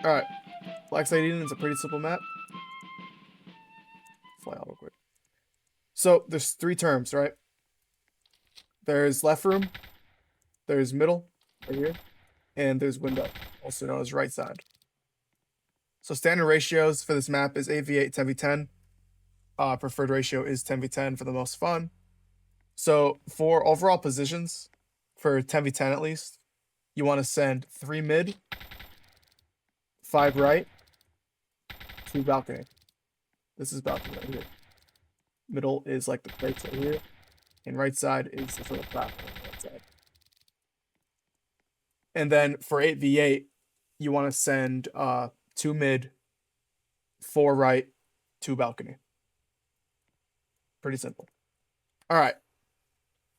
All right, Blacksite Eden is a pretty simple map. Fly out real quick. So there's three terms, right? There's left room, there's middle, right here, and there's window, also known as right side. So standard ratios for this map is 8v8, 10v10. Preferred ratio is 10v10 for the most fun. So for overall positions, for 10v10 at least, you want to send 3 mid, 5 right, 2 balcony. This is balcony right here. Middle is like the plates right here, and right side is the little platform on the right side. And then for 8v8, you want to send 2 mid, 4 right, 2 balcony. Pretty simple. All right.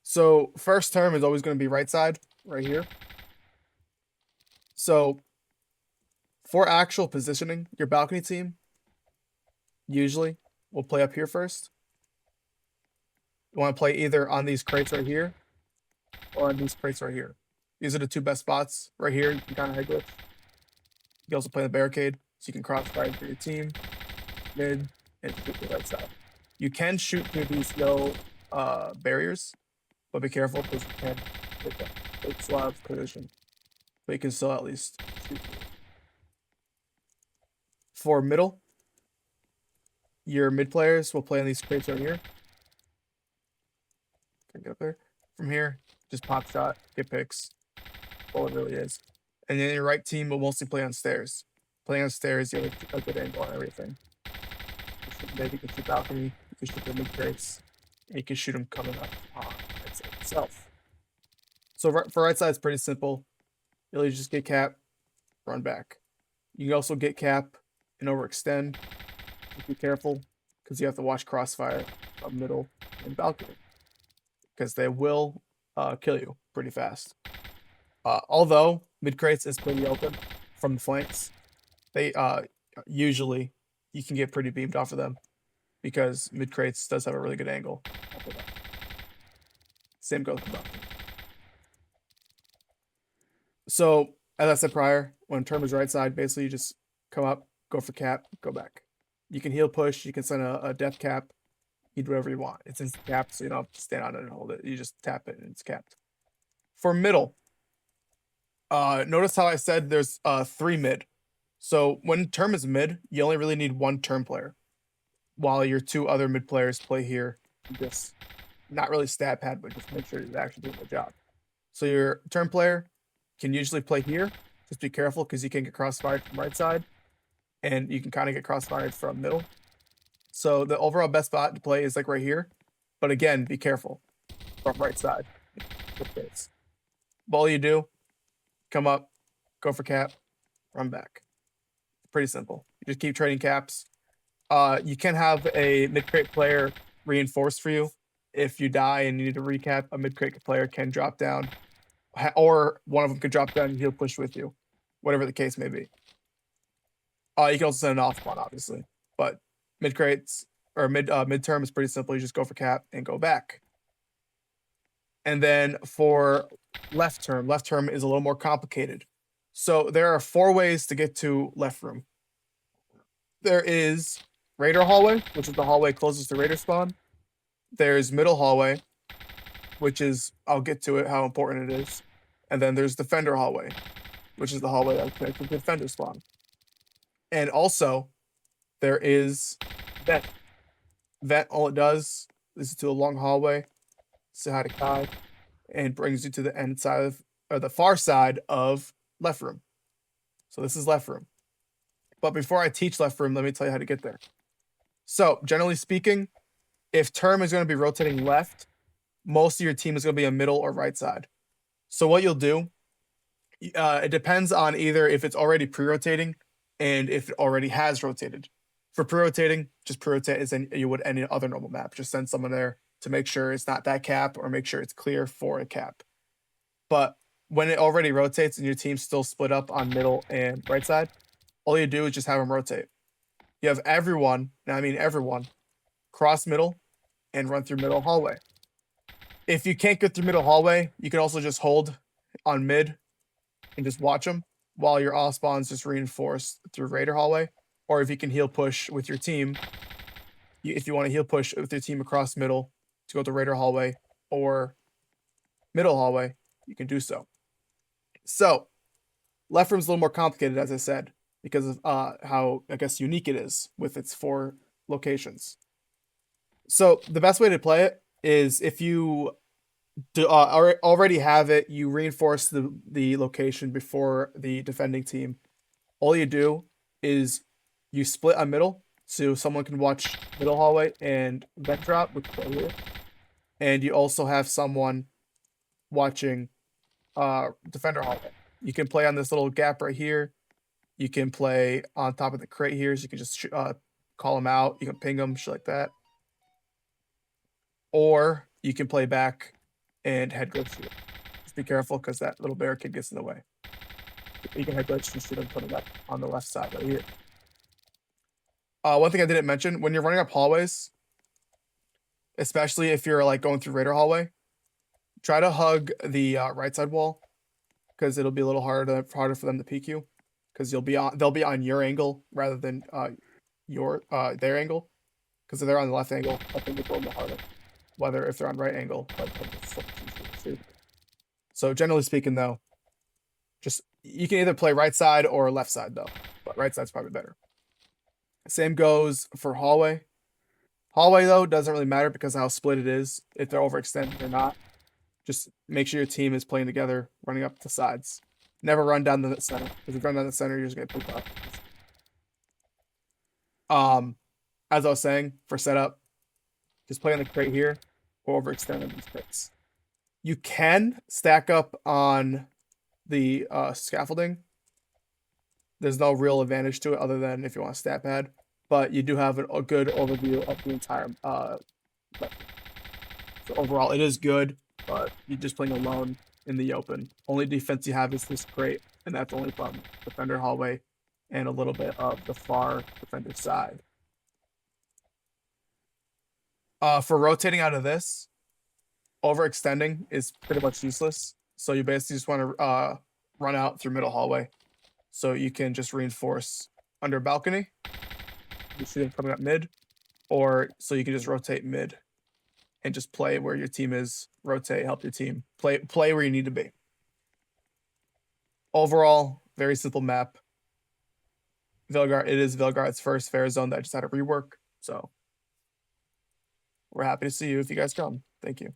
So first term is always going to be right side, right here. So for actual positioning, your balcony team usually will play up here first. You want to play either on these crates right here or on these crates right here. These are the two best spots. Right here, you can kind of head glitch. You can also play the barricade, so you can crossfire for your team, mid, and shoot the right side. You can shoot through these no barriers, but be careful because you can hit them. It's a lot of collision, but you can still at least shoot through. For middle, your mid players will play on these crates right here. Can get up there. From here, just pop shot, get picks. All it really is. And then your right team will mostly play on stairs. Playing on stairs, you have a good angle on everything. Maybe you can shoot balcony, you can shoot the mid crates, and you can shoot them coming up on right side itself. So for right side, it's pretty simple. You'll just get cap, run back. You can also get cap and overextend. Just be careful because you have to watch crossfire up middle and balcony because they will kill you pretty fast. Although mid crates is pretty open from the flanks, they usually you can get pretty beamed off of them because mid crates does have a really good angle. Same goes with balcony. So as I said prior, when term is right side, basically you just come up, go for cap, go back. You can heal push, you can send a death cap, you do whatever you want. It's instant capped, so you don't have to stand on it and hold it. You just tap it and it's capped. For middle, notice how I said there's 3 mid. So when term is mid, you only really need 1 term player, while your 2 other mid players play here. Just not really stat pad, but just make sure you're actually doing the job. So your term player can usually play here. Just be careful because you can get crossfired from right side, and you can kind of get crossfired from middle. So the overall best spot to play is like right here, but again, be careful from right side. All you do, come up, go for cap, run back. Pretty simple. You just keep trading caps. You can have a mid crate player reinforce for you. If you die and you need to recap, a mid crate player can drop down, or one of them could drop down and he'll push with you, whatever the case may be. You can also send an off one, obviously, but mid crates or midterm is pretty simple. You just go for cap and go back. And then for left term is a little more complicated. So there are 4 ways to get to left room. There is Raider hallway, which is the hallway closest to Raider spawn. There's middle hallway, which is, I'll get to it, how important it is. And then there's Defender hallway, which is the hallway that connects to Defender spawn. And also, there is Vent. Vent, all it does is to a long hallway, say hi to Kai, and brings you to the end side of, or the far side of left room. So this is left room. But before I teach left room, let me tell you how to get there. So generally speaking, if term is going to be rotating left, most of your team is going to be a middle or right side. So what you'll do, it depends on either if it's already pre-rotating and if it already has rotated. For pre-rotating, just pre-rotate as you would any other normal map. Just send someone there to make sure it's not that cap or make sure it's clear for a cap. But when it already rotates and your team's still split up on middle and right side, all you do is just have them rotate. You have everyone, and I mean everyone, cross middle and run through middle hallway. If you can't get through middle hallway, you can also just hold on mid and just watch them. while your all spawns just reinforce through Raider hallway, or if you can heal push with your team, if you want to heal push with your team across middle to go to Raider hallway or middle hallway, you can do so. So left room's a little more complicated, as I said, because of how, I guess, unique it is with its 4 locations. So the best way to play it is if you already have it, you reinforce the location before the defending team. All you do is you split a middle, so someone can watch middle hallway and vent drop, which is here. And you also have someone watching defender hallway. You can play on this little gap right here. You can play on top of the crate here, so you can just call them out. You can ping them, shit like that. Or you can play back and head glitch shoot. Just be careful because that little barricade gets in the way. You can head glitch and shoot them put it up on the left side right here. One thing I didn't mention, when you're running up hallways, especially if you're like going through Raider hallway, try to hug the right side wall because it'll be a little harder for them to peek you because they'll be on your angle rather than their angle. Because if they're on the left angle, I think it's a little bit harder. Whether if they're on right angle, so generally speaking, though, just you can either play right side or left side though, but right side's probably better. Same goes for hallway. Hallway though doesn't really matter because of how split it is. If they're overextended or not, just make sure your team is playing together, running up the sides. Never run down the center because if you run down the center, you're just gonna get pooped up. As I was saying, for setup, just play on the crate here or overextend on these crates. You can stack up on the scaffolding. There's no real advantage to it other than if you want a stat pad, but you do have a good overview of the entire so overall, it is good, but you're just playing alone in the open. Only defense you have is this crate, and that's only from defender hallway and a little bit of the far defender side. For rotating out of this, overextending is pretty much useless. So you basically just want to run out through middle hallway. So you can just reinforce under balcony. You see them coming up mid. Or so you can just rotate mid and just play where your team is, rotate, help your team. Play where you need to be. Overall, very simple map. Velgar, it is Velgar's first fair zone that just had a rework. So we're happy to see you if you guys come. Thank you.